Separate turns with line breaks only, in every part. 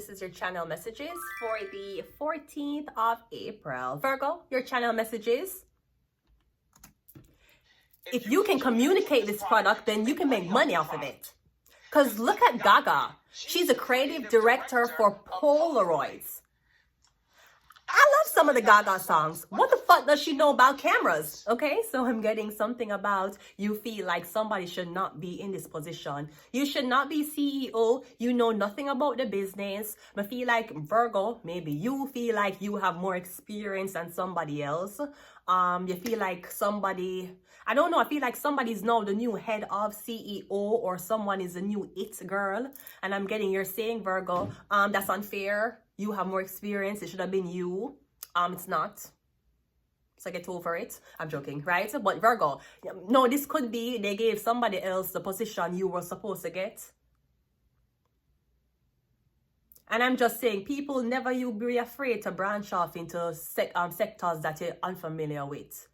This is your channel messages for the 14th of April. Virgo, your channel messages. If you can communicate this product, then you can make money off of it. Because look at Gaga. She's a creative director for Polaroids. I love some of the Gaga songs. What the fuck does she know about cameras? Okay, so I'm getting something about you feel like somebody should not be in this position. You should not be CEO. You know nothing about the business. I feel like Virgo, maybe you feel like you have more experience than somebody else. You feel like somebody, I don't know, I feel like somebody's now the new head of CEO or someone is a new it girl. And I'm getting, you're saying, Virgo, that's unfair. You have more experience. It should have been you. It's not. So get over it. I'm joking, right? But Virgo, no, this could be they gave somebody else the position you were supposed to get. And I'm just saying, people, never you be afraid to branch off into sectors that you're unfamiliar with.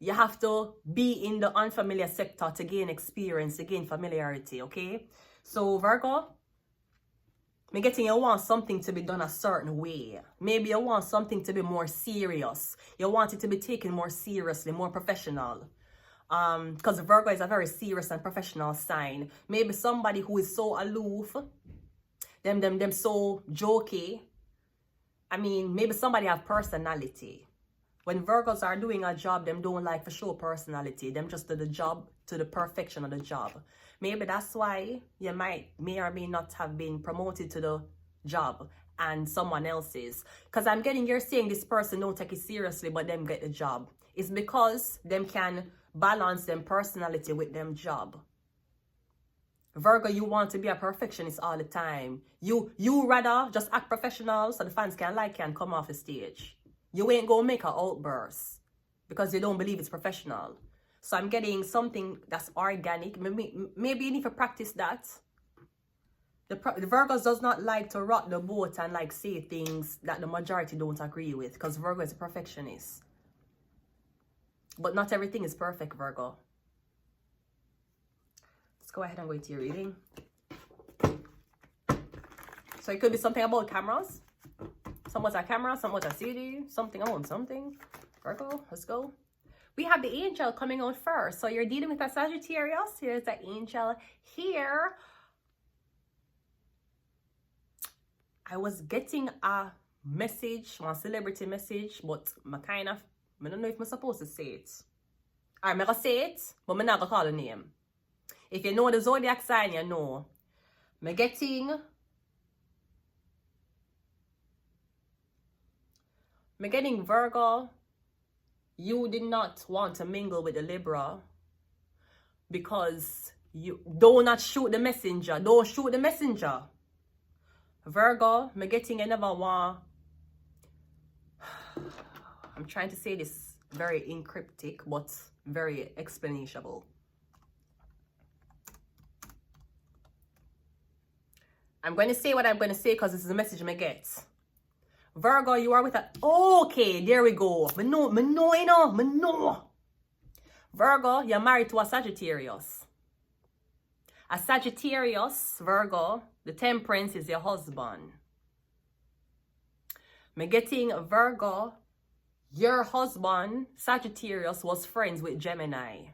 You have to be in the unfamiliar sector to gain experience, to gain familiarity, okay? So Virgo, I'm getting you want something to be done a certain way. Maybe you want something to be more serious. You want it to be taken more seriously, more professional. Because Virgo is a very serious and professional sign. Maybe somebody who is so aloof, them so jokey. I mean, maybe somebody have personality. When Virgos are doing a job, them don't like for show personality. Them just do the job to the perfection of the job. Maybe that's why you may or may not have been promoted to the job and someone else is. Because I'm getting, you're saying this person don't take it seriously, but them get the job. It's because them can balance them personality with them job. Virgo, you want to be a perfectionist all the time. You rather just act professional so the fans can like you and come off the stage. You ain't gonna make an outburst because you don't believe it's professional. So I'm getting something that's organic. Maybe you need to practice that. The Virgos does not like to rock the boat and like say things that the majority don't agree with, because Virgo is a perfectionist. But not everything is perfect, Virgo. Let's go ahead and go into your reading. So it could be something about cameras. Somewhat a camera, somewhat a CD, something on something. Virgo, let's go. We have the angel coming out first. So you're dealing with a Sagittarius. Here's the angel here. I was getting a message, a celebrity message, but I don't know if I'm supposed to say it. I'm going to say it, but I'm not going to call the name. If you know the zodiac sign, you know. I'm getting Virgo. You did not want to mingle with the Libra because you do not shoot the messenger. Don't shoot the messenger. Virgo, I'm getting another one. I'm trying to say this very encryptic, but very explanable. I'm going to say what I'm going to say because this is the message I get. Virgo, you are with a... Okay, there we go. Me know. Virgo, you're married to a Sagittarius. A Sagittarius, Virgo, the Temperance is your husband. Me getting Virgo, your husband, Sagittarius, was friends with Gemini.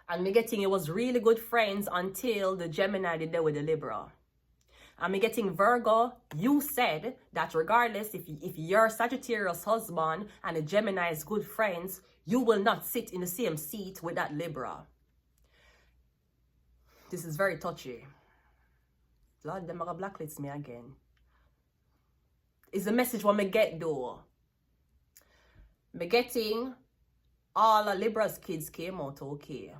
And me getting it was really good friends until the Gemini did that with the Libra. I'm getting Virgo, you said that regardless if your Sagittarius husband and a Gemini is good friends, you will not sit in the same seat with that Libra. This is very touchy. Lord, them are gonna blacklist me again. It's the message what me get though. Me getting all the Libra's kids came out okay.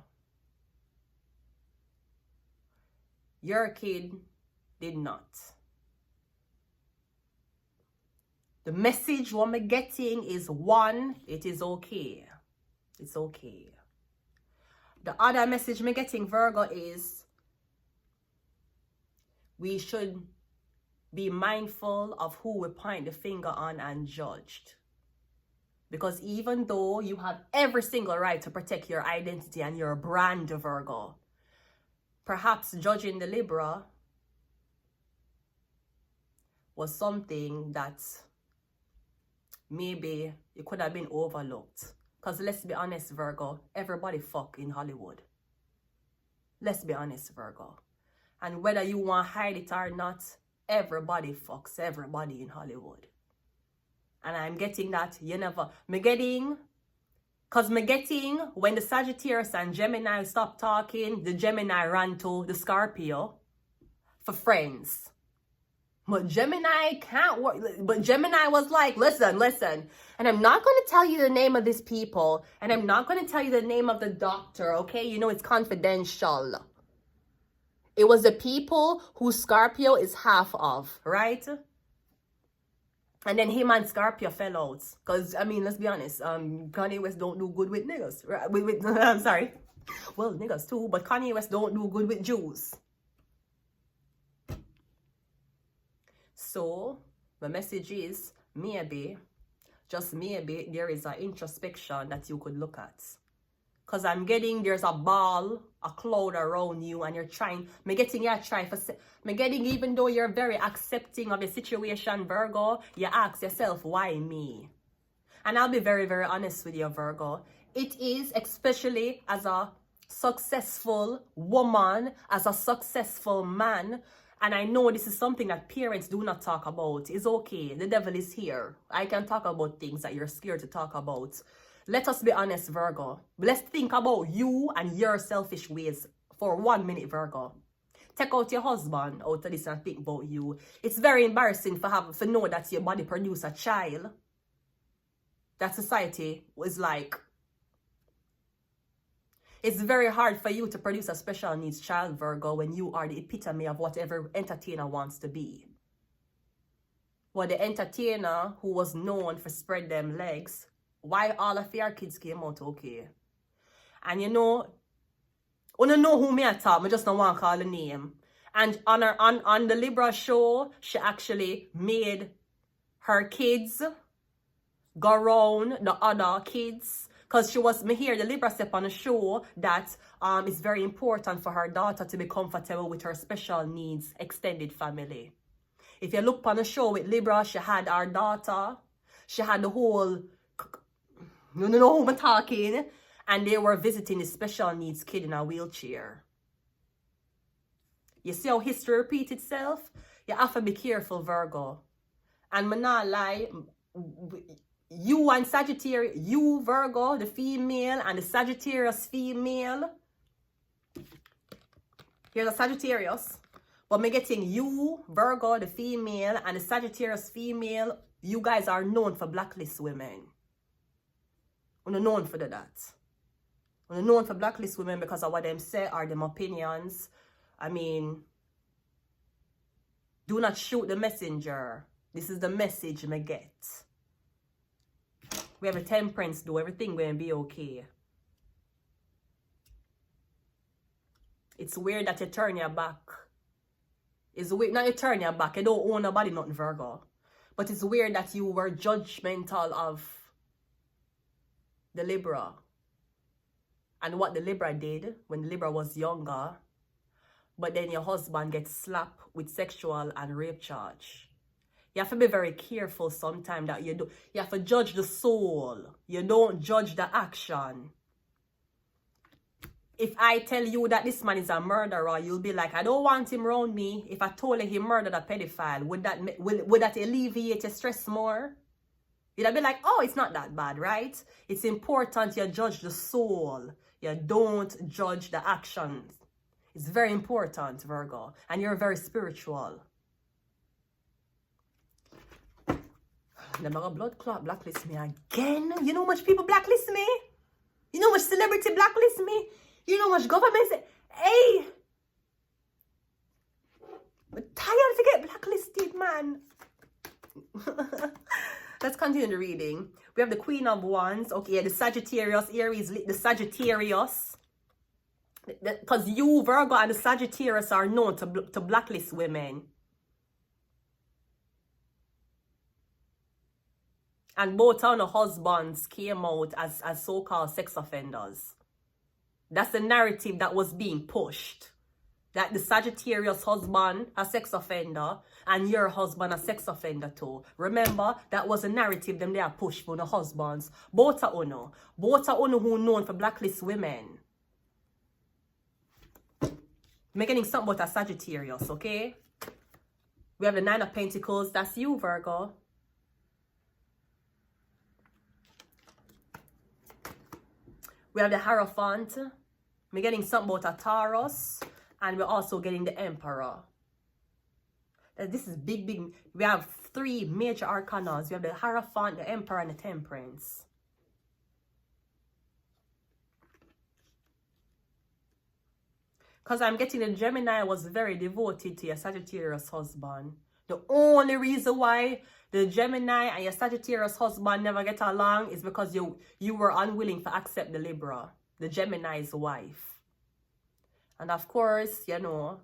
Your kid did not. The message what I'm getting is one, it is okay. It's okay. The other message I'm getting, Virgo, is we should be mindful of who we point the finger on and judged. Because even though you have every single right to protect your identity and your brand, Virgo, perhaps judging the Libra was something that maybe it could have been overlooked. Because let's be honest, Virgo, everybody fuck in Hollywood. Let's be honest, Virgo. And whether you want to hide it or not, everybody fucks everybody in Hollywood. And I'm getting that when the Sagittarius and Gemini stopped talking, the Gemini ran to the Scorpio for friends. But Gemini can't work. But Gemini was like, listen. And I'm not going to tell you the name of these people. And I'm not going to tell you the name of the doctor, okay? You know, it's confidential. It was the people who Scorpio is half of, right? And then him and Scorpio fell out. Because, I mean, let's be honest. Kanye West don't do good with niggas. Right? I'm sorry. Well, niggas too. But Kanye West don't do good with Jews. So, the message is, maybe, just maybe, there is an introspection that you could look at. Because I'm getting, there's a ball, a cloud around you, and you're trying, even though you're very accepting of the situation, Virgo, you ask yourself, why me? And I'll be very, very honest with you, Virgo. It is, especially as a successful woman, as a successful man, and I know this is something that parents do not talk about. It's okay. The devil is here. I can talk about things that you're scared to talk about. Let us be honest, Virgo. Let's think about you and your selfish ways for 1 minute, Virgo. Take out your husband out of this and think about you. It's very embarrassing for know that your body produces a child. That society was like, it's very hard for you to produce a special needs child, Virgo, when you are the epitome of whatever entertainer wants to be. Well, the entertainer who was known for spread them legs, why all of your kids came out okay? And you know who me I talk, I just don't want to call the name. And on the Libra show, she actually made her kids go around the other kids. Because me hear the Libra step on the show that it's very important for her daughter to be comfortable with her special needs extended family. If you look on the show with Libra, she had our daughter, she had the whole, you know who I'm talking, and they were visiting the special needs kid in a wheelchair. You see how history repeats itself? You have to be careful, Virgo. And I'm not lie, you and Sagittarius, you Virgo, the female, and the Sagittarius female. Here's a Sagittarius. But me getting you, Virgo, the female, and the Sagittarius female, you guys are known for blacklist women. We're known for that. We're known for blacklist women because of what them say are them opinions. I mean, do not shoot the messenger. This is the message me get. We have a temperance, do everything going to be okay. It's weird that you turn your back. It's weird, not you turn your back. You don't own nobody, nothing, Virgo. But it's weird that you were judgmental of the Libra. And what the Libra did when the Libra was younger. But then your husband gets slapped with sexual and rape charge. You have to be very careful sometimes that you have to judge the soul. You don't judge the action. If I tell you that this man is a murderer, you'll be like, I don't want him around me. If I told you he murdered a pedophile, would that alleviate your stress more? You'd be like, oh, it's not that bad, right? It's important you judge the soul. You don't judge the actions. It's very important, Virgo. And you're very spiritual. Them a blood clot blacklist me again. You know how much people blacklist me? You know how much celebrity blacklist me? You know how much government say, hey, I'm tired to get blacklisted, man. Let's continue the reading. We have the Queen of Wands. Okay, the Sagittarius, Aries, the Sagittarius. Because you, Virgo, and the Sagittarius are known to blacklist women. And both of the husbands came out as so-called sex offenders. That's the narrative that was being pushed. That the Sagittarius husband a sex offender and your husband a sex offender too. Remember, that was a narrative them they are pushed for the husbands. Both are uno. Both are uno who known for blacklist women. I'm getting something about a Sagittarius, okay? We have the Nine of Pentacles. That's you, Virgo. We have the Hierophant. We're getting something about a Taurus. And we're also getting the Emperor. This is big, big. We have 3 major arcanas. We have the Hierophant, the Emperor, and the Temperance. Because I'm getting the Gemini was very devoted to your Sagittarius husband. The only reason why the Gemini and your Sagittarius husband never get along is because you were unwilling to accept the Libra, the Gemini's wife. And of course, you know,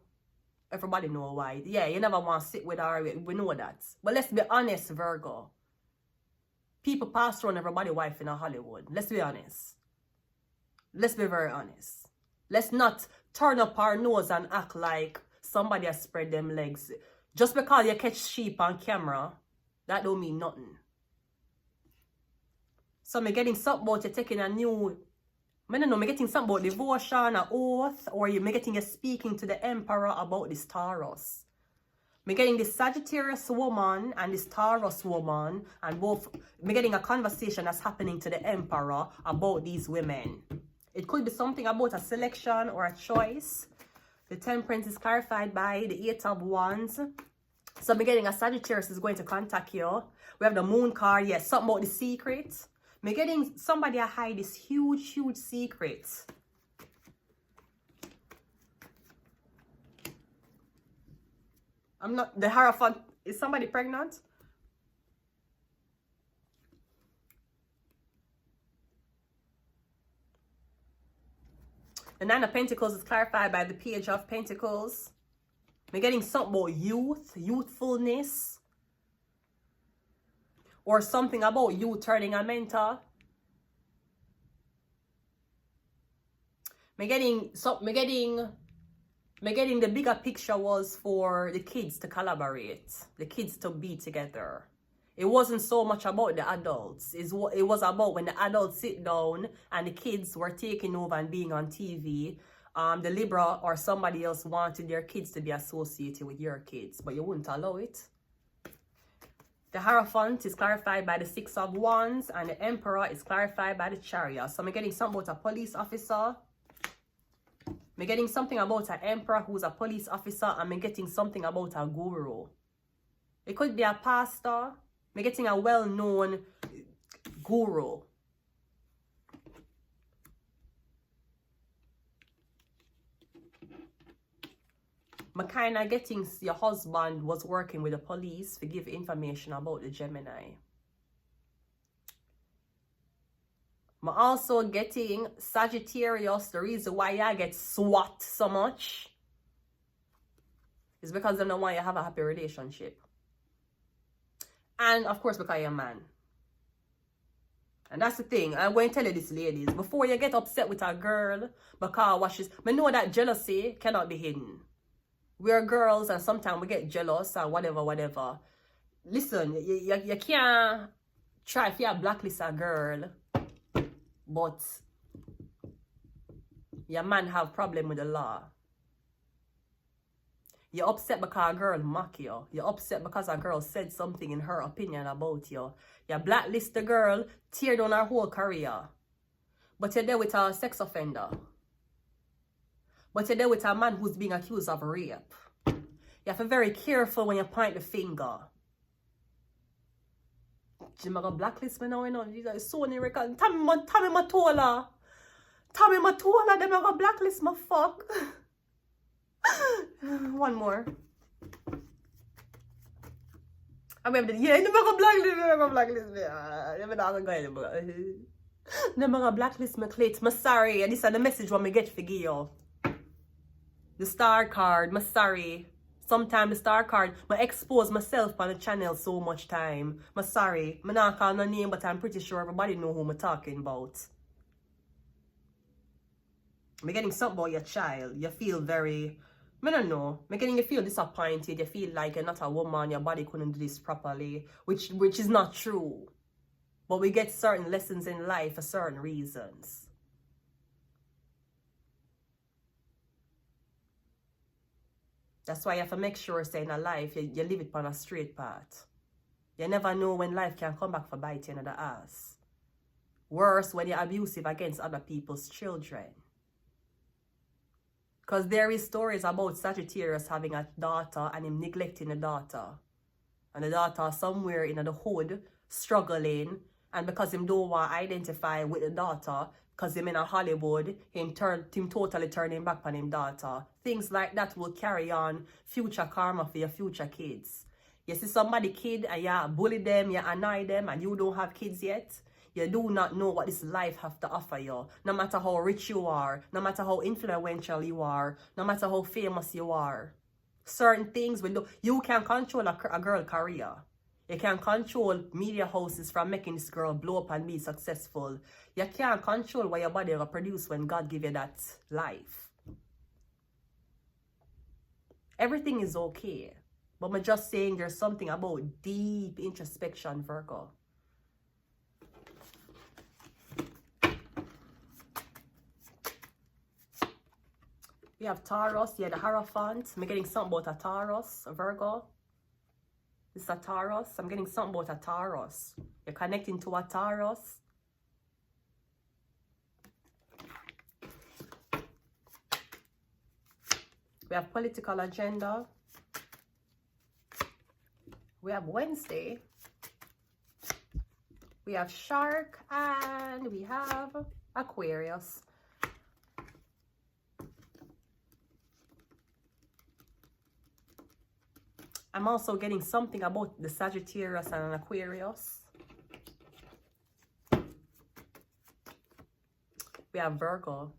everybody know why. Yeah, you never want to sit with her. We know that. But let's be honest, Virgo. People pass around everybody's wife in Hollywood. Let's be honest. Let's be very honest. Let's not turn up our nose and act like somebody has spread them legs. Just because you catch sheep on camera, that don't mean nothing. So I'm getting something about you taking a new... I don't know, I'm getting something about devotion, an oath, or you're getting you speaking to the Emperor about this Taurus. I'm getting this Sagittarius woman and this Taurus woman, and both, I'm getting a conversation that's happening to the Emperor about these women. It could be something about a selection or a choice. The Temperance is clarified by the 8 of Wands. So I'm getting a Sagittarius is going to contact you. We have the Moon card, yes, something about the secret. I'm getting somebody to hide this huge, huge secret. I'm not, the Hierophant, is somebody pregnant? The Nine of Pentacles is clarified by the Page of Pentacles. I'm getting something about youth, youthfulness. Or something about you turning a mentor. I'm getting the bigger picture was for the kids to collaborate, the kids to be together. It wasn't so much about the adults. It was about when the adults sit down and the kids were taking over and being on TV. The Libra or somebody else wanted their kids to be associated with your kids, but you wouldn't allow it. The Hierophant is clarified by the 6 of Wands, and the Emperor is clarified by the Chariot. So I'm getting something about a police officer. I'm getting something about an Emperor who's a police officer, and I'm getting something about a guru. It could be a pastor. I'm getting a well-known guru. I'm kind of getting your husband was working with the police to give information about the Gemini. I'm also getting Sagittarius. The reason why I get SWAT so much is because they don't want you to have a happy relationship. And of course because you're a man. And that's the thing. I'm going to tell you this, ladies. Before you get upset with a girl because what she's... I know that jealousy cannot be hidden. We're girls and sometimes we get jealous and whatever. Listen, you can't try if you blacklist a girl, but your man have problem with the law. You're upset because a girl mock you. You're upset because a girl said something in her opinion about you. You blacklist the girl, tear down her whole career. But you're there with a sex offender. But you're there with a man who's being accused of rape. You have to be very careful when you point the finger. You're going to blacklist me now, you know. It's so many records. Tommy Matola, they're going to blacklist me, fuck. One more. I mean, yeah, they're going to blacklist me. They're not going to blacklist me, Clit. I'm sorry. And this is the message when I get for you. The star card, I'm sorry. Sometimes the star card, I expose myself on the channel so much time. I'm sorry. I'm not calling no name, but I'm pretty sure everybody know who I'm talking about. I'm getting something about your child. You feel very... I don't know. Making you feel disappointed. You feel like you're not a woman. Your body couldn't do this properly. Which is not true. But we get certain lessons in life for certain reasons. That's why you have to make sure, say, in a life, you live it on a straight path. You never know when life can come back for biting you in the ass. Worse, when you're abusive against other people's children. Because there is stories about Sagittarius having a daughter and him neglecting the daughter. And the daughter somewhere in the hood, struggling. And because him don't want to identify with the daughter, because him in a Hollywood, him totally turning back on him daughter. Things like that will carry on future karma for your future kids. You see somebody kid and you bully them, you annoy them, and you don't have kids yet. You do not know what this life have to offer you. No matter how rich you are, no matter how influential you are, no matter how famous you are. Certain things you can control a girl career. You can control media houses from making this girl blow up and be successful. You can't control what your body will produce when God give you that life. Everything is okay. But I'm just saying there's something about deep introspection, Virgo. We have Taurus, the Hierophant. I'm getting something about a Taurus, Virgo. This is a Taurus. I'm getting something about a Taurus. You're connecting to a Taurus. We have political agenda. We have Wednesday. We have Shark. And we have Aquarius. I'm also getting something about the Sagittarius and an Aquarius. We have Virgo.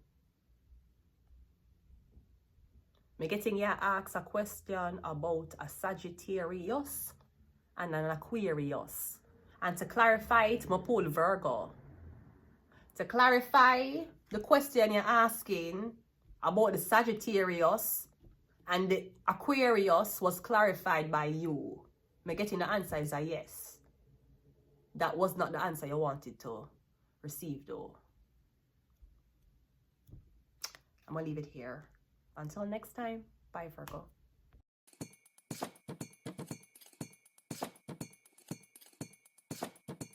I'm getting you ask a question about a Sagittarius and an Aquarius. And to clarify it, I'm pull Virgo. To clarify the question you're asking about the Sagittarius and the Aquarius was clarified by you. I'm getting the answer is a yes. That was not the answer you wanted to receive though. I'm going to leave it here. Until next time, bye Virgo.